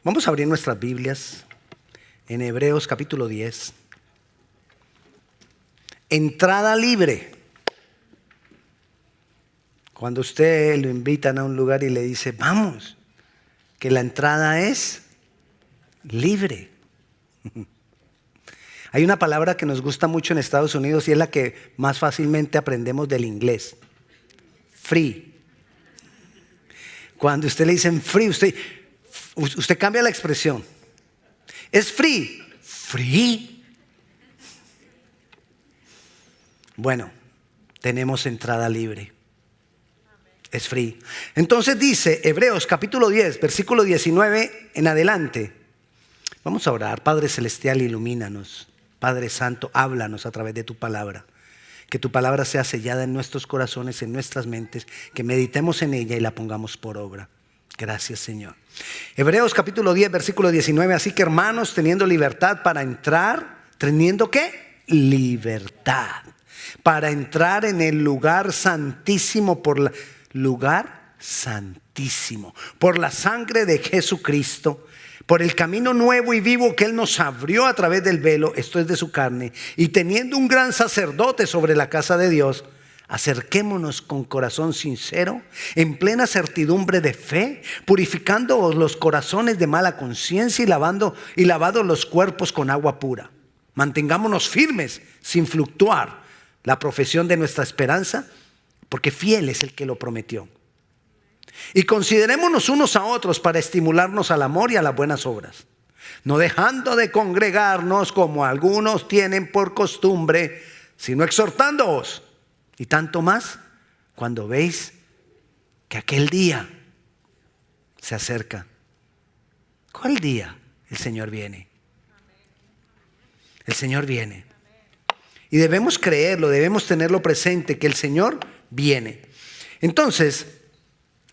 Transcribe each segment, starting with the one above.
Vamos a abrir nuestras Biblias en Hebreos capítulo 10. Entrada libre. Cuando usted lo invitan a un lugar y le dice, vamos, que la entrada es libre. Hay una palabra que nos gusta mucho en Estados Unidos y es la que más fácilmente aprendemos del inglés. Free. Cuando usted le dicen free, usted cambia la expresión. ¿Es free? Free. Bueno, tenemos entrada libre. Es free. Entonces dice Hebreos capítulo 10, versículo 19 en adelante. Vamos a orar. Padre Celestial, ilumínanos. Padre Santo, háblanos a través de tu palabra. Que tu palabra sea sellada en nuestros corazones, en nuestras mentes. Que meditemos en ella y la pongamos por obra. Gracias, Señor. Hebreos capítulo 10, versículo 19. Así que, hermanos, teniendo libertad para entrar, ¿teniendo qué? Libertad. Para entrar en el lugar santísimo por la sangre de Jesucristo, por el camino nuevo y vivo que Él nos abrió a través del velo, esto es de su carne, y teniendo un gran sacerdote sobre la casa de Dios, acerquémonos con corazón sincero, en plena certidumbre de fe, purificando los corazones de mala conciencia y lavados los cuerpos con agua pura. Mantengámonos firmes sin fluctuar la profesión de nuestra esperanza, porque fiel es el que lo prometió. Y considerémonos unos a otros para estimularnos al amor y a las buenas obras, no dejando de congregarnos como algunos tienen por costumbre, sino exhortándoos, y tanto más cuando veis que aquel día se acerca. ¿Cuál día? El Señor viene. El Señor viene. Y debemos creerlo, debemos tenerlo presente, que el Señor viene. Entonces,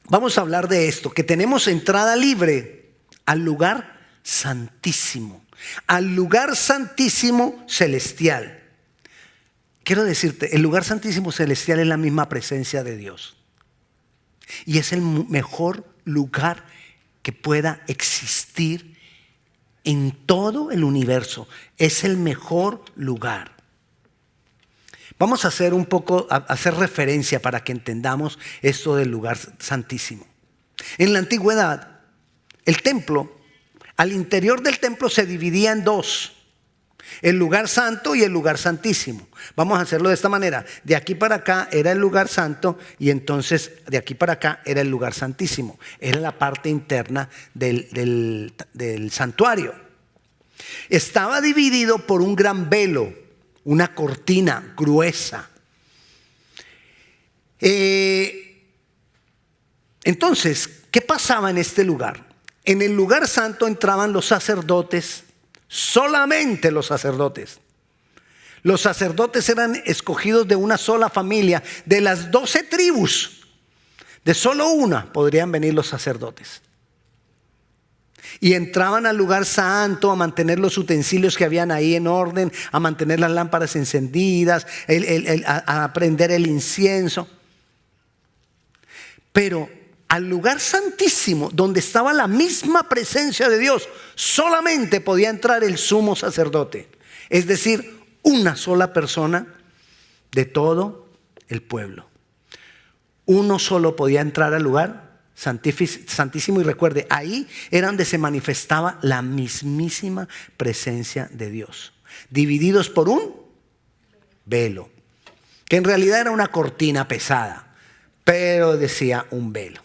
vamos a hablar de esto, que tenemos entrada libre al lugar santísimo, al lugar santísimo celestial. Quiero decirte, el lugar santísimo celestial es la misma presencia de Dios. Y es el mejor lugar que pueda existir en todo el universo. Es el mejor lugar. Vamos a hacer referencia para que entendamos esto del lugar santísimo. En la antigüedad, el templo, al interior del templo se dividía en dos: el lugar santo y el lugar santísimo. Vamos a hacerlo de esta manera: de aquí para acá era el lugar santo y entonces de aquí para acá era el lugar santísimo. Era la parte interna del santuario. Estaba dividido por un gran velo, una cortina gruesa. Entonces, ¿qué pasaba en este lugar? En el lugar santo entraban los sacerdotes, solamente los sacerdotes. Los sacerdotes eran escogidos de una sola familia, de las 12 tribus. De solo una podrían venir los sacerdotes. Y entraban al lugar santo a mantener los utensilios que habían ahí en orden, a mantener las lámparas encendidas, a prender el incienso. Pero al lugar santísimo, donde estaba la misma presencia de Dios, solamente podía entrar el sumo sacerdote. Es decir, una sola persona de todo el pueblo. Uno solo podía entrar al lugar santísimo, y recuerde, ahí era donde se manifestaba la mismísima presencia de Dios, divididos por un velo, que en realidad era una cortina pesada, pero decía un velo.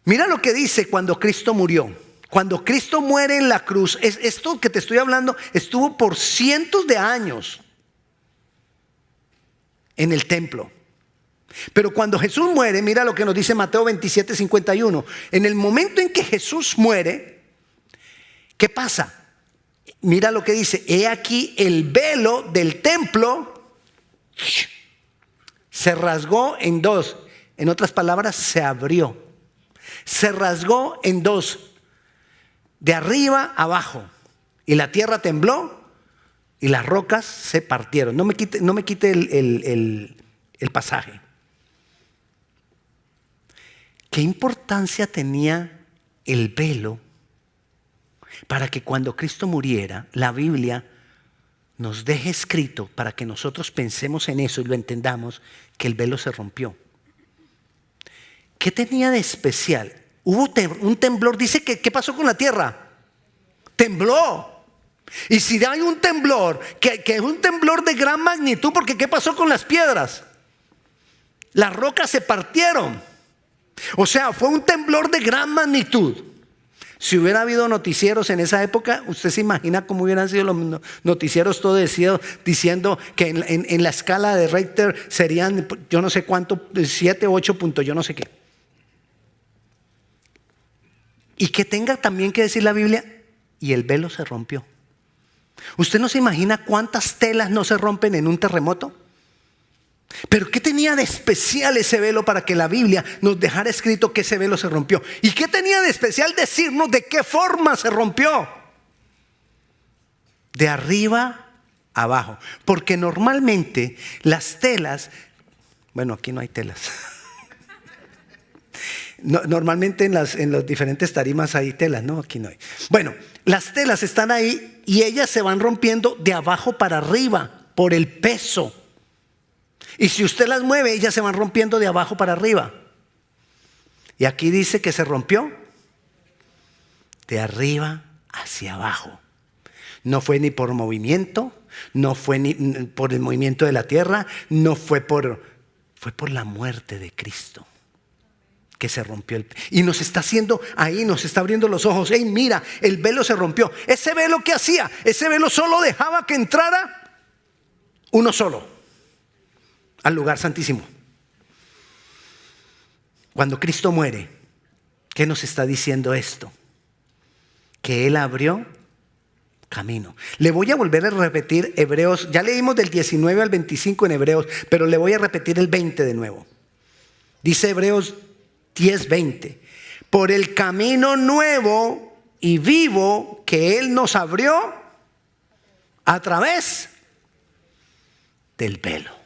Mira lo que dice cuando Cristo murió. Cuando Cristo muere en la cruz, esto que te estoy hablando estuvo por cientos de años en el templo. Pero cuando Jesús muere, mira lo que nos dice Mateo 27, 51. En el momento en que Jesús muere, ¿qué pasa? Mira lo que dice: he aquí el velo del templo se rasgó en dos. En otras palabras, se abrió. Se rasgó en dos, de arriba a abajo. Y la tierra tembló y las rocas se partieron. No me quite el pasaje. ¿Qué importancia tenía el velo para que cuando Cristo muriera, la Biblia nos deje escrito, para que nosotros pensemos en eso y lo entendamos, que el velo se rompió. ¿Qué tenía de especial? Hubo un temblor. Dice que ¿qué pasó con la tierra? Tembló. Y si hay un temblor, que es un temblor de gran magnitud, porque ¿qué pasó con las piedras? Las rocas se partieron. O sea, fue un temblor de gran magnitud. Si hubiera habido noticieros en esa época, usted se imagina cómo hubieran sido los noticieros todo diciendo que en la escala de Richter serían yo no sé cuánto, 7, 8 puntos, yo no sé qué. Y que tenga también que decir la Biblia, y el velo se rompió. ¿Usted no se imagina cuántas telas no se rompen en un terremoto? Pero ¿qué tenía de especial ese velo para que la Biblia nos dejara escrito que ese velo se rompió? ¿Y qué tenía de especial decirnos de qué forma se rompió? De arriba a abajo. Porque normalmente las telas, bueno, aquí no hay telas. Normalmente en las diferentes tarimas hay telas, ¿no? Aquí no hay. Bueno, las telas están ahí y ellas se van rompiendo de abajo para arriba por el peso. Y si usted las mueve, ellas se van rompiendo de abajo para arriba. Y aquí dice que se rompió de arriba hacia abajo. No fue ni por movimiento, no fue ni por el movimiento de la tierra, fue por la muerte de Cristo que se rompió y nos está haciendo ahí, nos está abriendo los ojos. Hey, mira, el velo se rompió. Ese velo, ¿qué hacía? Ese velo solo dejaba que entrara uno solo al lugar santísimo. Cuando Cristo muere, ¿qué nos está diciendo esto? Que Él abrió camino. Le voy a volver a repetir Hebreos, ya leímos del 19 al 25 en Hebreos, pero le voy a repetir el 20 de nuevo. Dice Hebreos 10:20, por el camino nuevo y vivo que Él nos abrió a través del velo.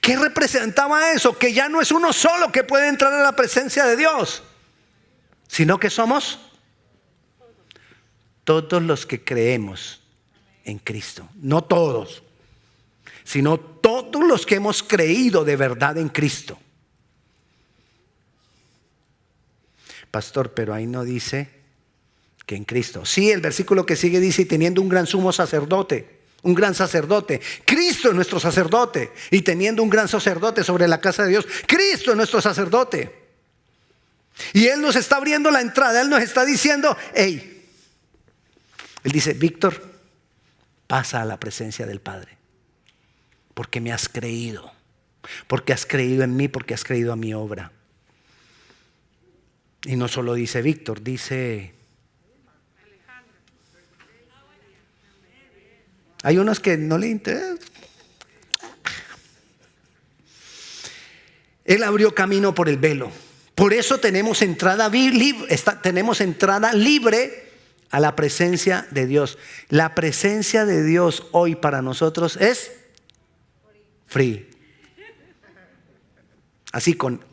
¿Qué representaba eso? Que ya no es uno solo que puede entrar a la presencia de Dios, sino que somos todos los que creemos en Cristo. No todos, sino todos los que hemos creído de verdad en Cristo. Pastor, pero ahí no dice que en Cristo. Sí, el versículo que sigue dice, y teniendo un gran sumo sacerdote, un gran sacerdote. Cristo es nuestro sacerdote. Y teniendo un gran sacerdote sobre la casa de Dios, Cristo es nuestro sacerdote. Y Él nos está abriendo la entrada. Él nos está diciendo, hey, Él dice, Víctor, pasa a la presencia del Padre. Porque me has creído. Porque has creído en mí, porque has creído a mi obra. Y no solo dice Víctor, dice... Hay unos que no le interesan. Él abrió camino por el velo. Por eso tenemos entrada libre a la presencia de Dios. La presencia de Dios hoy para nosotros es free. Así con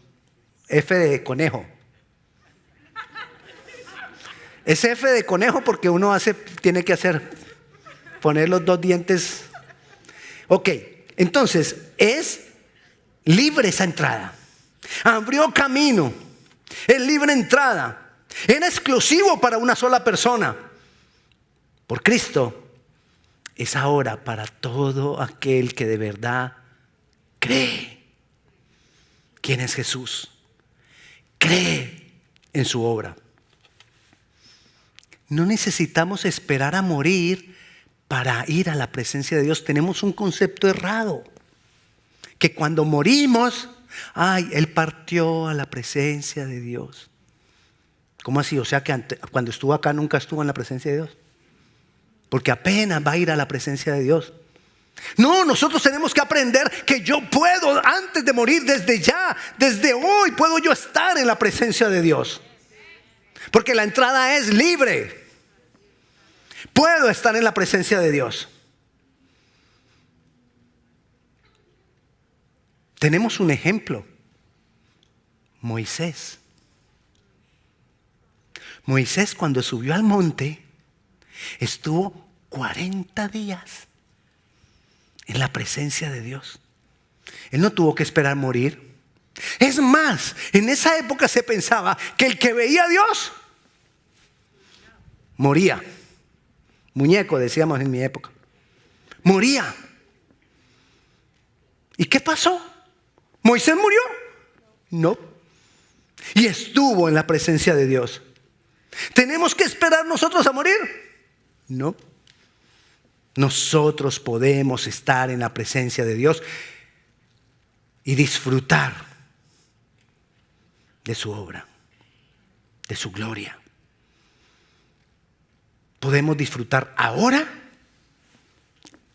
F de conejo. Es F de conejo porque uno tiene que poner los dos dientes. Ok, entonces es libre esa entrada. Abrió camino. Es libre entrada. Era exclusivo para una sola persona. Por Cristo es ahora para todo aquel que de verdad cree. ¿Quién es Jesús? Cree en su obra. No necesitamos esperar a morir para ir a la presencia de Dios. Tenemos un concepto errado. Que cuando morimos, Él partió a la presencia de Dios. ¿Cómo así? O sea que cuando estuvo acá nunca estuvo en la presencia de Dios. Porque apenas va a ir a la presencia de Dios. No, nosotros tenemos que aprender que yo puedo, antes de morir, desde ya, desde hoy, puedo yo estar en la presencia de Dios. Porque la entrada es libre. Puedo estar en la presencia de Dios. Tenemos un ejemplo. Moisés. Moisés, cuando subió al monte, estuvo 40 días en la presencia de Dios. Él no tuvo que esperar morir. Es más, en esa época se pensaba que el que veía a Dios moría. Muñeco, decíamos en mi época. Moría. ¿Y qué pasó? ¿Moisés murió? No. Y estuvo en la presencia de Dios. ¿Tenemos que esperar nosotros a morir? No. Nosotros podemos estar en la presencia de Dios y disfrutar de su obra, de su gloria. Podemos disfrutar ahora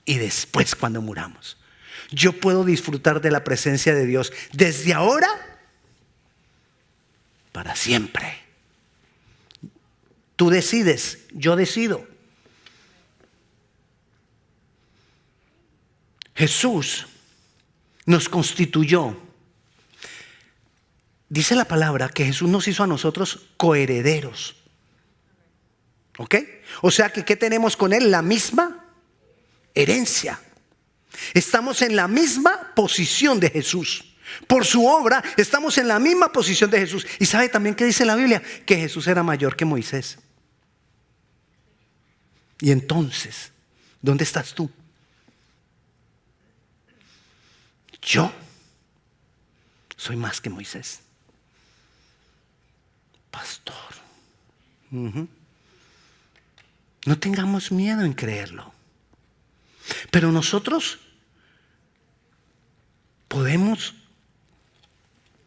y después cuando muramos. Yo puedo disfrutar de la presencia de Dios desde ahora para siempre. Tú decides, yo decido. Jesús nos constituyó. Dice la palabra que Jesús nos hizo a nosotros coherederos. ¿Ok? O sea que ¿qué tenemos con Él? La misma herencia. Estamos en la misma posición de Jesús. Por su obra estamos en la misma posición de Jesús. Y ¿sabe también qué dice la Biblia? Que Jesús era mayor que Moisés. Y entonces, ¿dónde estás tú? Yo soy más que Moisés. Pastor. No tengamos miedo en creerlo. Pero nosotros podemos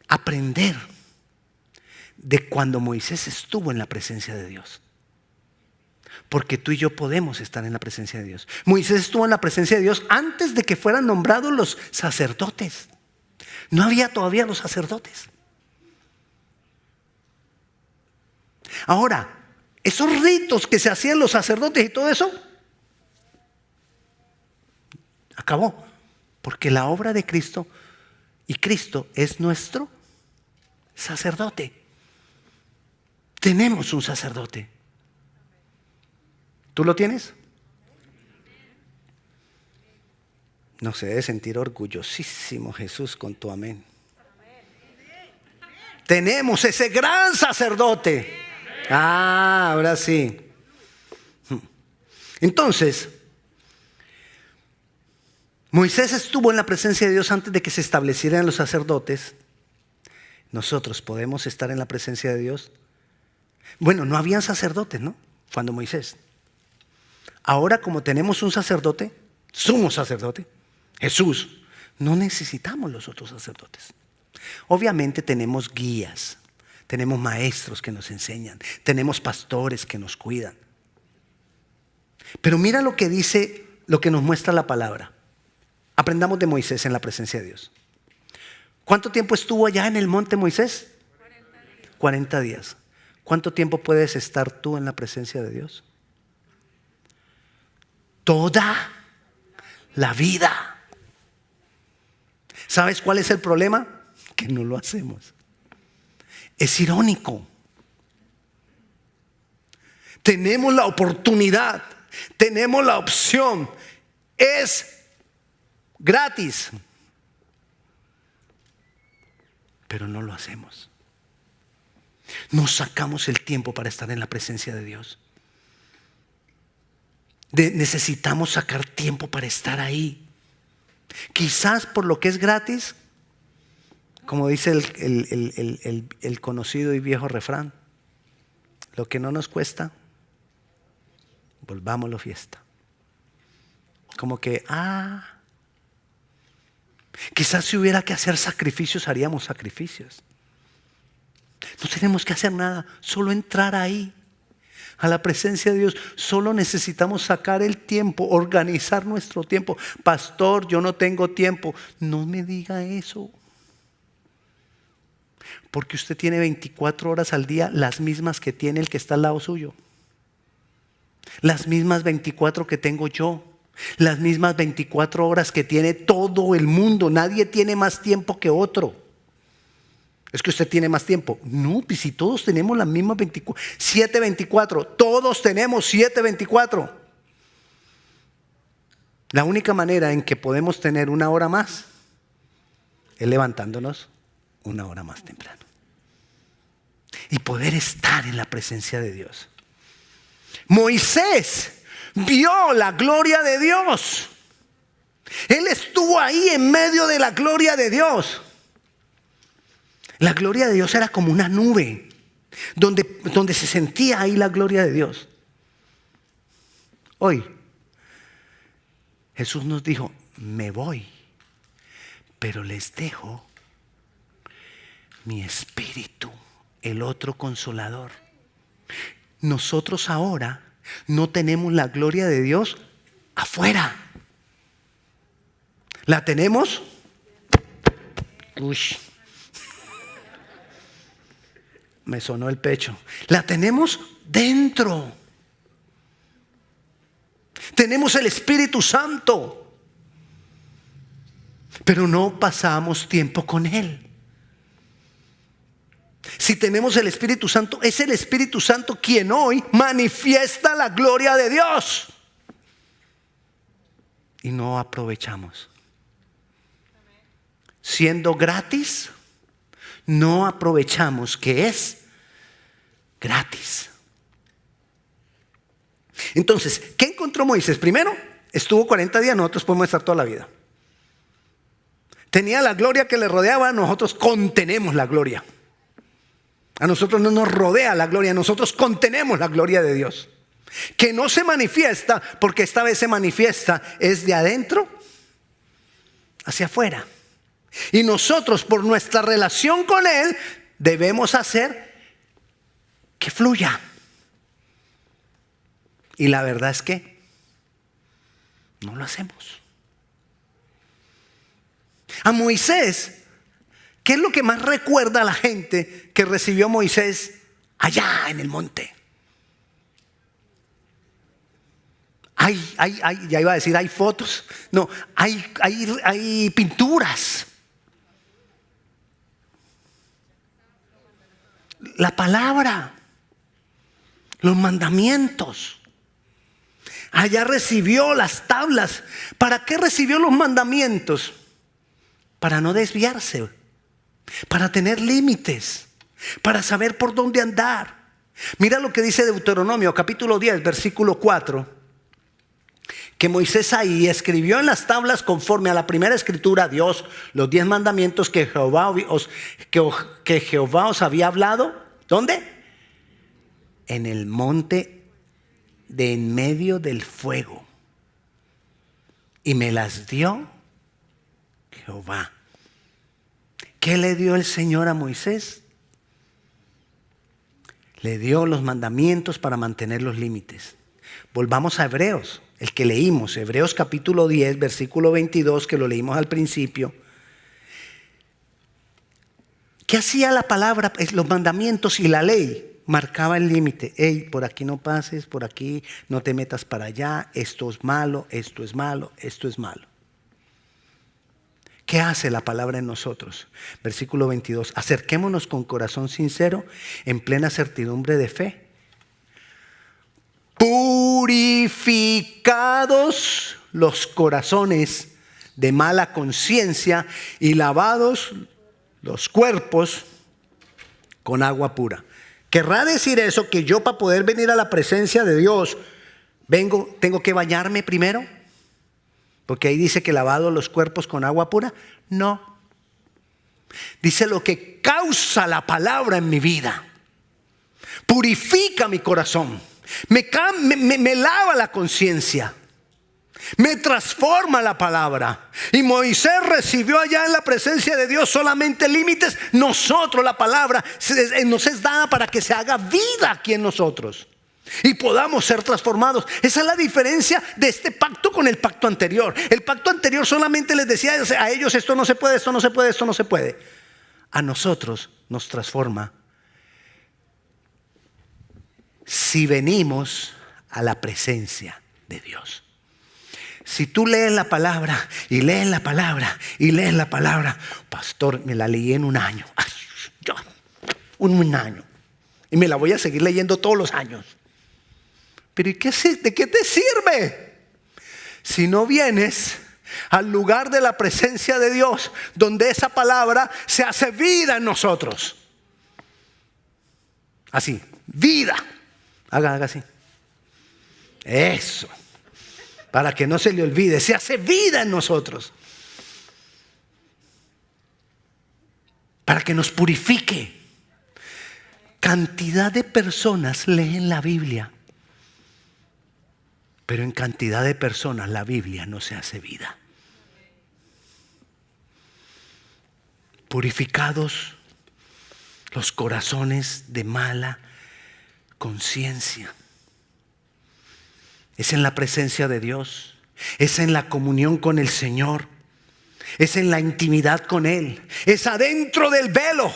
aprender de cuando Moisés estuvo en la presencia de Dios. Porque tú y yo podemos estar en la presencia de Dios. Moisés estuvo en la presencia de Dios antes de que fueran nombrados los sacerdotes. No había todavía los sacerdotes. Ahora, esos ritos que se hacían los sacerdotes y todo eso, acabó. Porque la obra de Cristo, y Cristo es nuestro sacerdote. Tenemos un sacerdote. ¿Tú lo tienes? No se debe sentir orgullosísimo Jesús con tu amén. Tenemos ese gran sacerdote. Ah, ahora sí. Entonces, Moisés estuvo en la presencia de Dios antes de que se establecieran los sacerdotes. Nosotros podemos estar en la presencia de Dios. Bueno, no habían sacerdotes, ¿no? Cuando Moisés. Ahora, como tenemos un sacerdote, sumo sacerdote, Jesús, no necesitamos los otros sacerdotes. Obviamente tenemos guías, tenemos maestros que nos enseñan, tenemos pastores que nos cuidan. Pero mira lo que dice, lo que nos muestra la palabra. Aprendamos de Moisés en la presencia de Dios. ¿Cuánto tiempo estuvo allá en el monte Moisés? 40 días. ¿Cuánto tiempo puedes estar tú en la presencia de Dios? Toda la vida. ¿Sabes cuál es el problema? Que no lo hacemos. Es irónico. Tenemos la oportunidad, tenemos la opción. Es gratis. Pero no lo hacemos. No sacamos el tiempo para estar en la presencia de Dios. Necesitamos sacar tiempo para estar ahí. Quizás por lo que es gratis, como dice el conocido y viejo refrán, lo que no nos cuesta, volvámoslo fiesta. Como que, quizás si hubiera que hacer sacrificios, haríamos sacrificios. No tenemos que hacer nada, solo entrar ahí, a la presencia de Dios. Solo necesitamos sacar el tiempo, organizar nuestro tiempo. Pastor, yo no tengo tiempo. No me diga eso. Porque usted tiene 24 horas al día, las mismas que tiene el que está al lado suyo. Las mismas 24 que tengo yo. Las mismas 24 horas que tiene todo el mundo. Nadie tiene más tiempo que otro. Es que usted tiene más tiempo. No, pues si todos tenemos las mismas 7:24. Todos tenemos 7:24. La única manera en que podemos tener una hora más es levantándonos una hora más temprano. Y poder estar en la presencia de Dios. Moisés vio la gloria de Dios. Él estuvo ahí en medio de la gloria de Dios. La gloria de Dios era como una nube donde se sentía ahí la gloria de Dios. Hoy Jesús nos dijo: me voy, pero les dejo mi espíritu, el otro consolador. Nosotros ahora no tenemos la gloria de Dios afuera. ¿La tenemos? Uy, me sonó el pecho. La tenemos dentro. Tenemos el Espíritu Santo, pero no pasamos tiempo con Él. Si tenemos el Espíritu Santo, es el Espíritu Santo quien hoy manifiesta la gloria de Dios. Y no aprovechamos. Siendo gratis, no aprovechamos que es gratis. Entonces, ¿qué encontró Moisés? Primero, estuvo 40 días, nosotros podemos estar toda la vida. Tenía la gloria que le rodeaba, nosotros contenemos la gloria. A nosotros no nos rodea la gloria, nosotros contenemos la gloria de Dios. Que no se manifiesta, porque esta vez se manifiesta, es de adentro hacia afuera. Y nosotros, por nuestra relación con Él, debemos hacer que fluya. Y la verdad es que no lo hacemos. A Moisés, ¿qué es lo que más recuerda a la gente que recibió Moisés allá en el monte? Ya iba a decir, hay fotos. No, hay pinturas. La palabra, los mandamientos. Allá recibió las tablas. ¿Para qué recibió los mandamientos? Para no desviarse, para tener límites, para saber por dónde andar. Mira lo que dice Deuteronomio capítulo 10 versículo 4, que Moisés ahí escribió en las tablas conforme a la primera escritura Dios los 10 mandamientos que Jehová os había hablado. ¿Dónde? En el monte de en medio del fuego. Y me las dio Jehová. ¿Qué le dio el Señor a Moisés? Le dio los mandamientos para mantener los límites. Volvamos a Hebreos, el que leímos, Hebreos capítulo 10, versículo 22, que lo leímos al principio. ¿Qué hacía la palabra? Los mandamientos y la ley. Marcaba el límite. Hey, por aquí no pases, por aquí no te metas para allá. Esto es malo, esto es malo, esto es malo. ¿Qué hace la palabra en nosotros? Versículo 22. Acerquémonos con corazón sincero, en plena certidumbre de fe. Purificados los corazones de mala conciencia y lavados los cuerpos con agua pura. ¿Querrá decir eso que yo, para poder venir a la presencia de Dios, tengo que bañarme primero? Porque ahí dice que lavado los cuerpos con agua pura. No. Dice lo que causa la palabra en mi vida. Purifica mi corazón. Me lava la conciencia. Me transforma la palabra. Y Moisés recibió allá en la presencia de Dios solamente límites. Nosotros, la palabra nos es dada para que se haga vida aquí en nosotros y podamos ser transformados. Esa es la diferencia de este pacto con el pacto anterior. El pacto anterior solamente les decía a ellos: esto no se puede, esto no se puede, esto no se puede. A nosotros nos transforma si venimos a la presencia de Dios. Si tú lees la palabra y lees la palabra y lees la palabra, pastor, me la leí en un año. Ay, Yo, un año. Y me la voy a seguir leyendo todos los años. Pero ¿y de qué te sirve? Si no vienes al lugar de la presencia de Dios, donde esa palabra se hace vida en nosotros. Así, vida. Haga así. Eso. Para que no se le olvide, se hace vida en nosotros. Para que nos purifique. Cantidad de personas leen la Biblia, pero en cantidad de personas la Biblia no se hace vida. Purificados los corazones de mala conciencia. Es en la presencia de Dios, es en la comunión con el Señor, es en la intimidad con Él, es adentro del velo.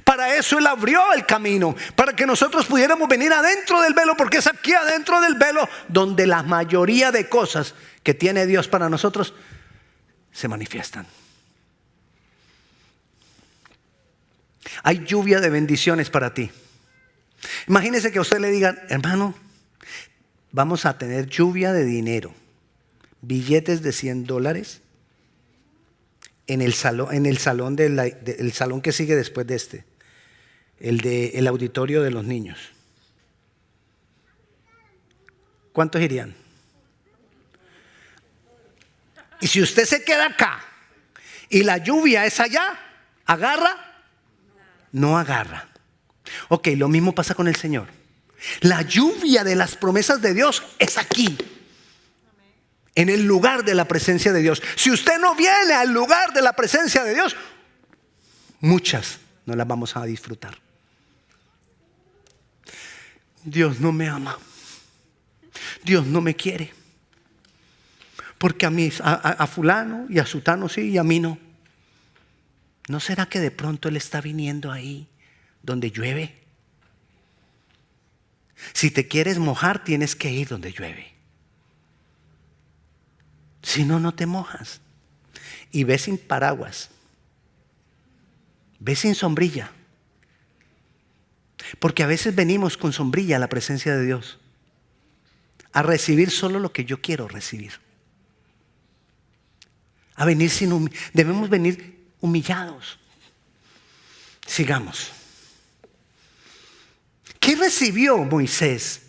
Para eso Él abrió el camino, para que nosotros pudiéramos venir adentro del velo, porque es aquí adentro del velo donde la mayoría de cosas que tiene Dios para nosotros se manifiestan. Hay lluvia de bendiciones para ti. Imagínese que a usted le digan: hermano, vamos a tener lluvia de dinero, billetes de $100 en el salón del salón que sigue después de este, el auditorio de los niños. ¿Cuántos irían? Y si usted se queda acá y la lluvia es allá, ¿agarra? No agarra. Ok, lo mismo pasa con el Señor. La lluvia de las promesas de Dios es aquí, en el lugar de la presencia de Dios. Si usted no viene al lugar de la presencia de Dios, muchas no las vamos a disfrutar. Dios no me ama. Dios no me quiere. Porque a fulano y a sutano sí y a mí no. ¿No será que de pronto Él está viniendo ahí donde llueve? Si te quieres mojar, tienes que ir donde llueve. Si no, no te mojas. Y ve sin paraguas. Ve sin sombrilla. Porque a veces venimos con sombrilla a la presencia de Dios, a recibir solo lo que yo quiero recibir. A venir debemos venir humillados. Sigamos. ¿Qué recibió Moisés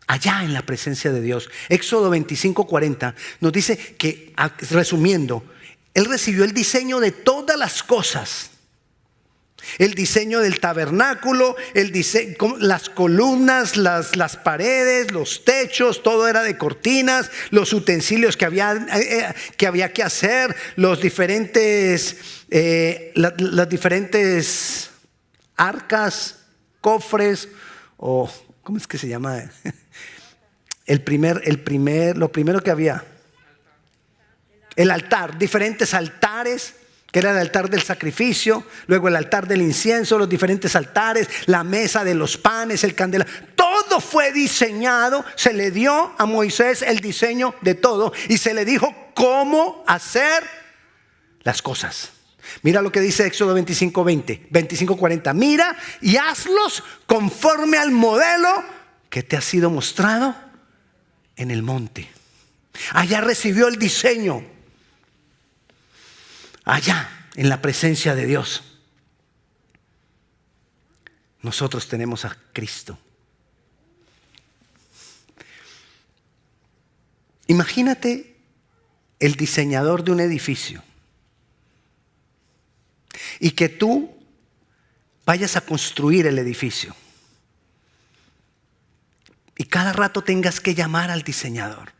allá en la presencia de Dios? Éxodo 25:40 nos dice que, resumiendo, él recibió el diseño de todas las cosas. El diseño del tabernáculo, las columnas, las paredes, los techos, todo era de cortinas, los utensilios que había que hacer, las diferentes arcas, cofres, o ¿cómo es que se llama? Lo primero que había, el altar, diferentes altares, que era el altar del sacrificio, luego el altar del incienso, los diferentes altares, la mesa de los panes, el candelabro. Todo fue diseñado, se le dio a Moisés el diseño de todo y se le dijo cómo hacer las cosas. Mira lo que dice Éxodo 25:40. Mira y hazlos conforme al modelo que te ha sido mostrado en el monte. Allá recibió el diseño. Allá, en la presencia de Dios. Nosotros tenemos a Cristo. Imagínate el diseñador de un edificio y que tú vayas a construir el edificio y cada rato tengas que llamar al diseñador.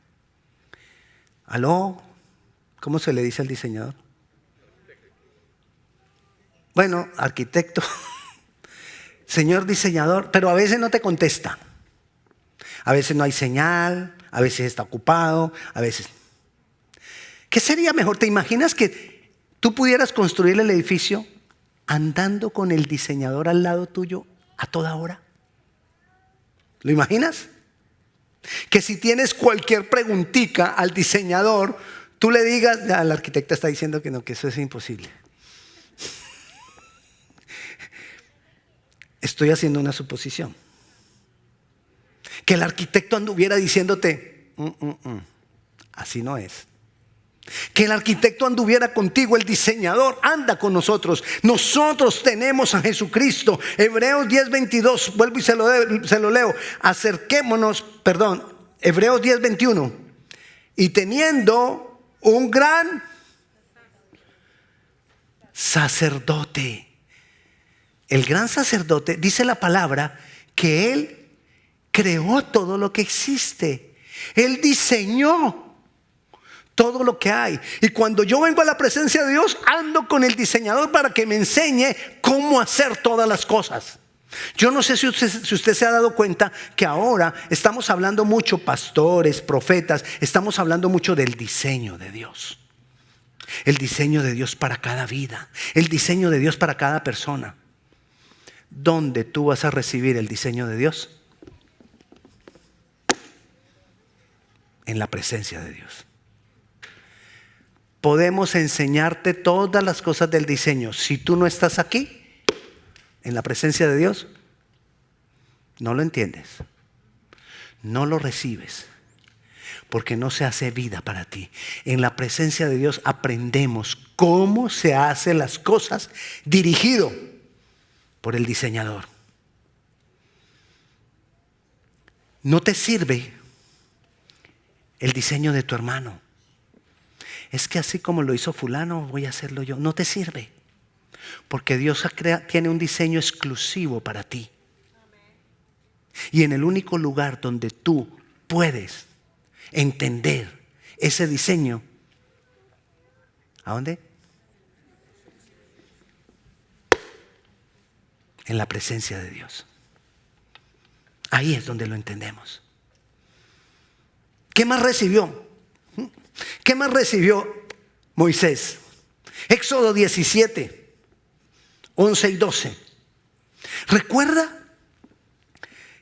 ¿Aló? ¿Cómo se le dice al diseñador? Bueno, arquitecto, señor diseñador, pero a veces no te contesta. A veces no hay señal, a veces está ocupado, a veces. ¿Qué sería mejor? ¿Te imaginas que tú pudieras construir el edificio andando con el diseñador al lado tuyo a toda hora? ¿Lo imaginas? Que si tienes cualquier preguntita al diseñador, tú le digas, la arquitecta está diciendo que no, que eso es imposible. Estoy haciendo una suposición. Que el arquitecto anduviera diciéndote, así no es. Que el arquitecto anduviera contigo, el diseñador anda con nosotros. Nosotros tenemos a Jesucristo. Hebreos 10:22, vuelvo y se lo leo. Hebreos 10:21. Y teniendo un gran sacerdote. El gran sacerdote, dice la palabra, que Él creó todo lo que existe. Él diseñó todo lo que hay. Y cuando yo vengo a la presencia de Dios, ando con el diseñador para que me enseñe cómo hacer todas las cosas. Yo no sé si usted se ha dado cuenta que ahora estamos hablando mucho, pastores, profetas, estamos hablando mucho del diseño de Dios. El diseño de Dios para cada vida, el diseño de Dios para cada persona. ¿Dónde tú vas a recibir el diseño de Dios? En la presencia de Dios. Podemos enseñarte todas las cosas del diseño. Si tú no estás aquí, en la presencia de Dios, no lo entiendes, no lo recibes, porque no se hace vida para ti. En la presencia de Dios aprendemos cómo se hacen las cosas dirigido por el diseñador. No te sirve el diseño de tu hermano. Es que así como lo hizo fulano, voy a hacerlo yo. No te sirve. Porque Dios tiene un diseño exclusivo para ti. Y en el único lugar donde tú puedes entender ese diseño, ¿a dónde? En la presencia de Dios. Ahí es donde lo entendemos. ¿Qué más recibió? ¿Qué más recibió Moisés? Éxodo 17, 11 y 12. Recuerda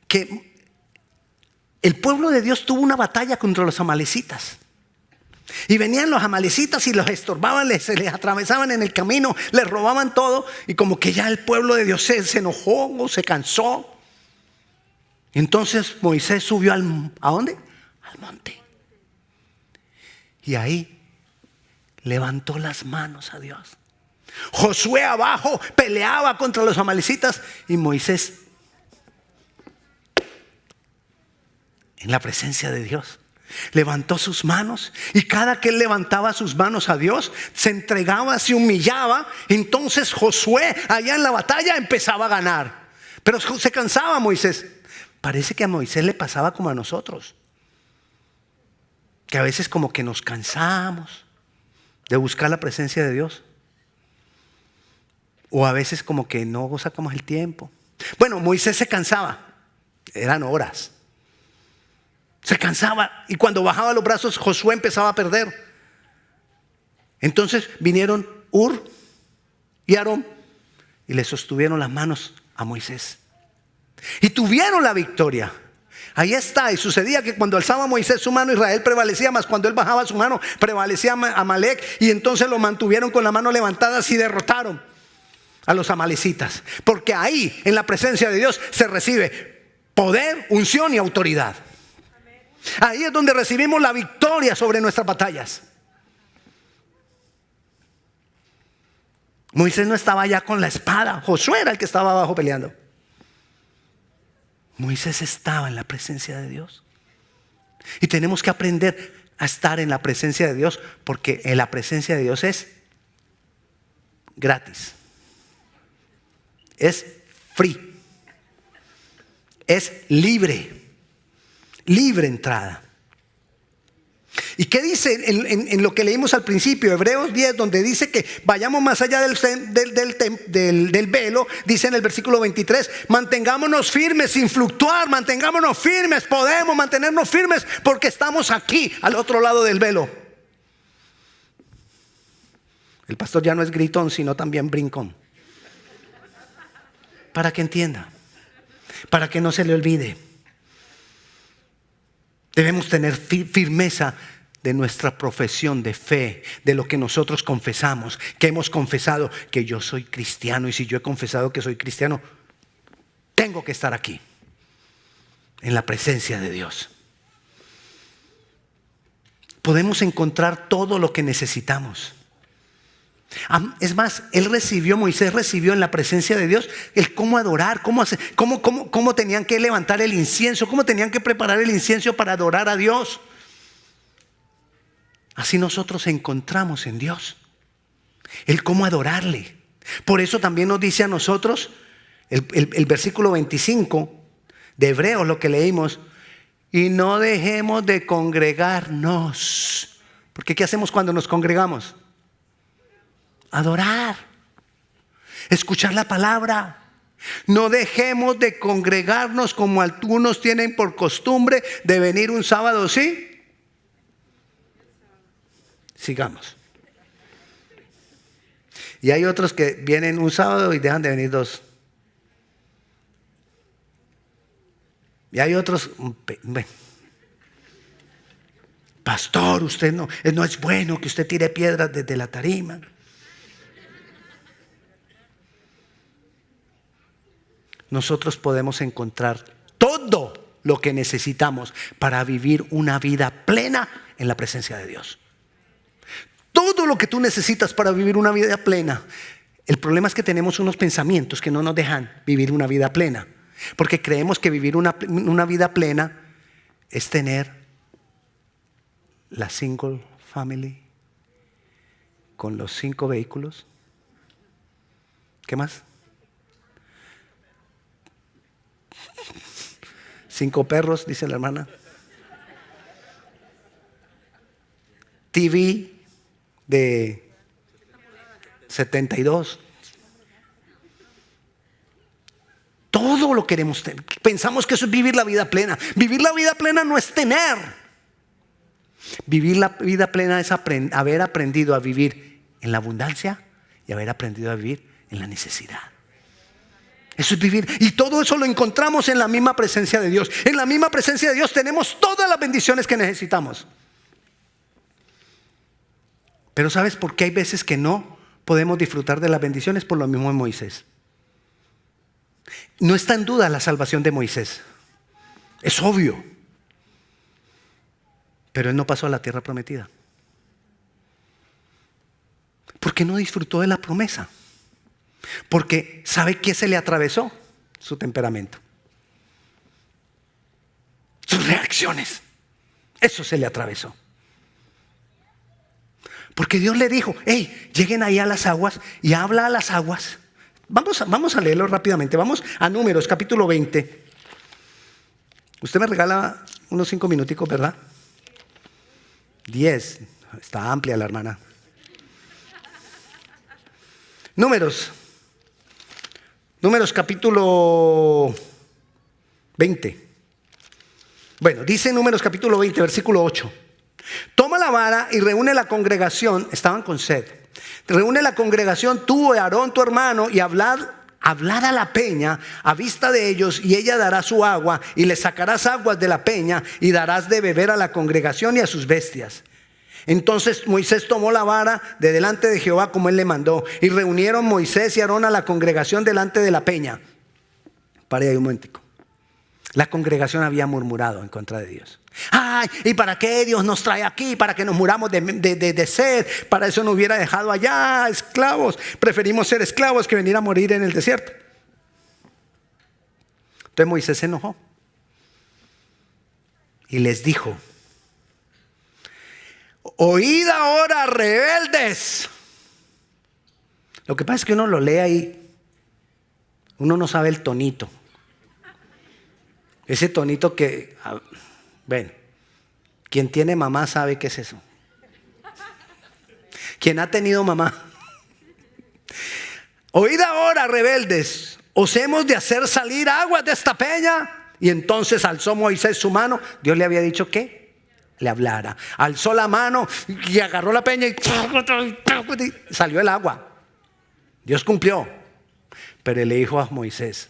que el pueblo de Dios tuvo una batalla contra los amalecitas. Y venían los amalecitas y los estorbaban, se les atravesaban en el camino, les robaban todo. Y como que ya el pueblo de Dios se enojó o se cansó. Entonces Moisés subió ¿a dónde? Al monte. Y ahí levantó las manos a Dios. Josué abajo peleaba contra los amalecitas y Moisés en la presencia de Dios levantó sus manos, y cada que él levantaba sus manos a Dios, se entregaba, se humillaba. Entonces Josué allá en la batalla empezaba a ganar. Pero se cansaba Moisés. Parece que a Moisés le pasaba como a nosotros, que a veces como que nos cansamos de buscar la presencia de Dios, o a veces como que no sacamos el tiempo. Bueno, Moisés se cansaba, eran horas. Se cansaba, y cuando bajaba los brazos Josué empezaba a perder. Entonces vinieron Hur y Aarón y le sostuvieron las manos a Moisés y tuvieron la victoria. Ahí está. Y sucedía que cuando alzaba Moisés su mano, Israel prevalecía, mas cuando él bajaba su mano, prevalecía Amalec. Y entonces lo mantuvieron con la mano levantada y derrotaron a los amalecitas. Porque ahí, en la presencia de Dios, se recibe poder, unción y autoridad. Ahí es donde recibimos la victoria sobre nuestras batallas. Moisés no estaba allá con la espada, Josué era el que estaba abajo peleando. Moisés estaba en la presencia de Dios. Y tenemos que aprender a estar en la presencia de Dios, porque en la presencia de Dios es gratis, es free, es libre entrada. ¿Y qué dice en lo que leímos al principio, Hebreos 10, donde dice que vayamos más allá del velo? Dice en el versículo 23, mantengámonos firmes sin fluctuar, mantengámonos firmes, podemos mantenernos firmes porque estamos aquí al otro lado del velo. El pastor ya no es gritón, sino también brincón, para que entienda, para que no se le olvide. Debemos tener firmeza de nuestra profesión de fe, de lo que nosotros confesamos, que hemos confesado que yo soy cristiano. Y si yo he confesado que soy cristiano, tengo que estar aquí, en la presencia de Dios. Podemos encontrar todo lo que necesitamos. Es más, Moisés recibió en la presencia de Dios el cómo adorar, cómo tenían que levantar el incienso, cómo tenían que preparar el incienso para adorar a Dios. Así nosotros encontramos en Dios el cómo adorarle. Por eso también nos dice a nosotros el versículo 25 de Hebreos, lo que leímos: y no dejemos de congregarnos. Porque ¿qué hacemos cuando nos congregamos? Adorar, escuchar la palabra. No dejemos de congregarnos como algunos tienen por costumbre de venir un sábado, ¿sí? Sigamos. Y hay otros que vienen un sábado y dejan de venir dos. Y hay otros, pastor, usted no es bueno que usted tire piedras desde la tarima. Nosotros podemos encontrar todo lo que necesitamos para vivir una vida plena en la presencia de Dios. Todo lo que tú necesitas para vivir una vida plena. El problema es que tenemos unos pensamientos que no nos dejan vivir una vida plena. Porque creemos que vivir una vida plena es tener la single family con los 5 vehículos. ¿Qué más? 5 perros, dice la hermana. TV de 72. Todo lo queremos tener. Pensamos que eso es vivir la vida plena. Vivir la vida plena no es tener. Vivir la vida plena es haber aprendido a vivir en la abundancia y haber aprendido a vivir en la necesidad. Eso es vivir. Y todo eso lo encontramos en la misma presencia de Dios. En la misma presencia de Dios tenemos todas las bendiciones que necesitamos. Pero ¿sabes por qué hay veces que no podemos disfrutar de las bendiciones? Por lo mismo de Moisés. No está en duda la salvación de Moisés. Es obvio. Pero él no pasó a la tierra prometida. Porque no disfrutó de la promesa. Porque ¿sabe qué se le atravesó? Su temperamento. Sus reacciones. Eso se le atravesó. Porque Dios le dijo: hey, lleguen ahí a las aguas y habla a las aguas. Vamos a leerlo rápidamente. Vamos a Números capítulo 20. Usted me regala unos 5 minuticos, ¿verdad? 10. Está amplia la hermana. Números capítulo 20. Bueno, dice Números capítulo 20, versículo 8. Toma la vara y reúne la congregación. Estaban con sed. Reúne la congregación, tú y Aarón tu hermano, y hablad a la peña a vista de ellos, y ella dará su agua, y le sacarás aguas de la peña, y darás de beber a la congregación y a sus bestias. Entonces Moisés tomó la vara de delante de Jehová como él le mandó, y reunieron Moisés y Aarón a la congregación delante de la peña. Pare ahí un momentico. La congregación había murmurado en contra de Dios. Ay, ¿y para qué Dios nos trae aquí? Para que nos muramos de sed. Para eso nos hubiera dejado allá esclavos. Preferimos ser esclavos que venir a morir en el desierto. Entonces Moisés se enojó y les dijo: oíd ahora, rebeldes. Lo que pasa es que uno lo lee ahí, uno no sabe el tonito. Ese tonito que, ven, quien tiene mamá sabe qué es eso. Quien ha tenido mamá. Oíd ahora, rebeldes, os hemos de hacer salir aguas de esta peña. Y entonces alzó Moisés su mano. Dios le había dicho que le hablara. Alzó la mano y agarró la peña y salió el agua. Dios cumplió. Pero él le dijo a Moisés: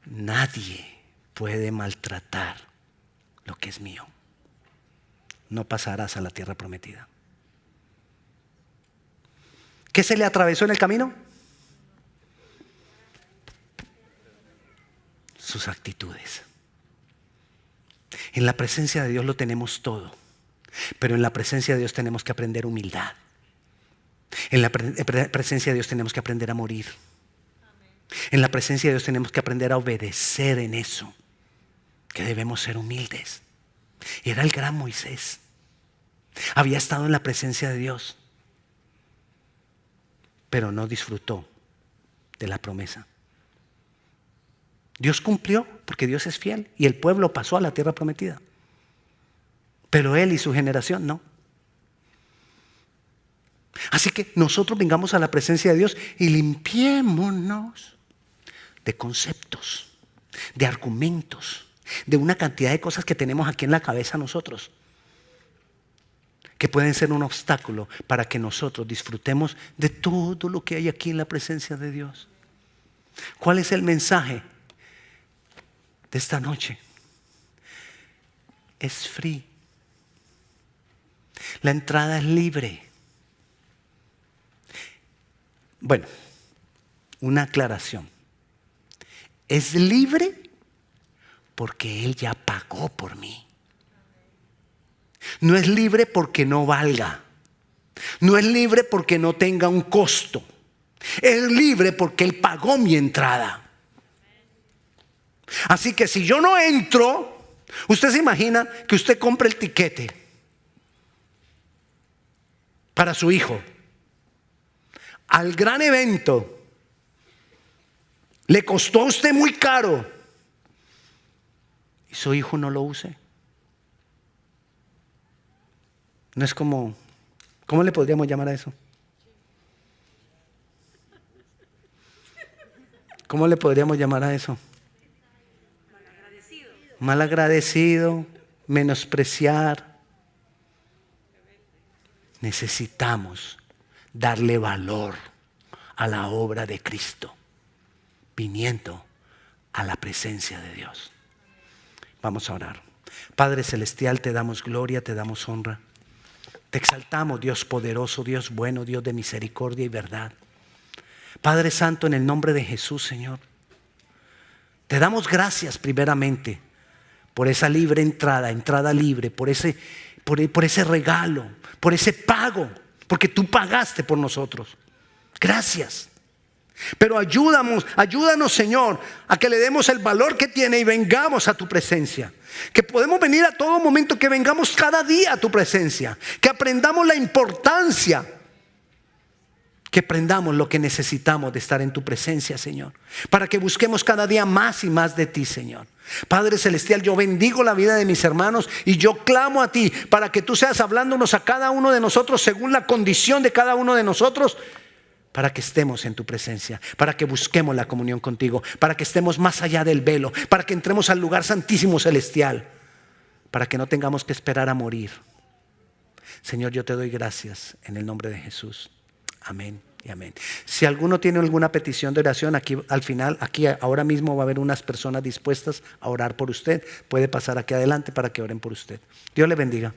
nadie puede maltratar lo que es mío. No pasarás a la tierra prometida. ¿Qué se le atravesó en el camino? sus actitudes. En la presencia de Dios lo tenemos todo, pero en la presencia de Dios tenemos que aprender humildad. En la presencia de Dios tenemos que aprender a morir. En la presencia de Dios tenemos que aprender a obedecer en eso, que debemos ser humildes. Era el gran Moisés. Había estado en la presencia de Dios, pero no disfrutó de la promesa. Dios cumplió porque Dios es fiel y el pueblo pasó a la tierra prometida, pero él y su generación no. Así que nosotros vengamos a la presencia de Dios y limpiémonos de conceptos, de argumentos, de una cantidad de cosas que tenemos aquí en la cabeza nosotros, que pueden ser un obstáculo para que nosotros disfrutemos de todo lo que hay aquí en la presencia de Dios. ¿Cuál es el mensaje de esta noche? Es free. La entrada es libre. Bueno, una aclaración. Es libre porque Él ya pagó por mí. No es libre porque no valga. No es libre porque no tenga un costo. Es libre porque Él pagó mi entrada. Así que si yo no entro, usted se imagina que usted compre el tiquete para su hijo al gran evento. Le costó a usted muy caro y su hijo no lo use. No es como, ¿cómo le podríamos llamar a eso? ¿Cómo le podríamos llamar a eso? Malagradecido, menospreciar. Necesitamos darle valor a la obra de Cristo, viniendo a la presencia de Dios. Vamos a orar. Padre celestial, te damos gloria, te damos honra. Te exaltamos, Dios poderoso, Dios bueno, Dios de misericordia y verdad. Padre Santo, en el nombre de Jesús, Señor, te damos gracias primeramente por esa libre entrada libre, por ese regalo, por ese pago, porque tú pagaste por nosotros. Gracias. Pero ayúdanos, Señor, a que le demos el valor que tiene y vengamos a tu presencia. Que podemos venir a todo momento, que vengamos cada día a tu presencia. Que aprendamos la importancia, que aprendamos lo que necesitamos de estar en tu presencia, Señor. Para que busquemos cada día más y más de ti, Señor. Padre celestial, yo bendigo la vida de mis hermanos y yo clamo a ti para que tú seas hablándonos a cada uno de nosotros según la condición de cada uno de nosotros, para que estemos en tu presencia, para que busquemos la comunión contigo, para que estemos más allá del velo, para que entremos al lugar santísimo celestial, para que no tengamos que esperar a morir. Señor, yo te doy gracias en el nombre de Jesús. Amén y amén. Si alguno tiene alguna petición de oración, aquí al final, aquí ahora mismo va a haber unas personas dispuestas a orar por usted. Puede pasar aquí adelante para que oren por usted. Dios le bendiga.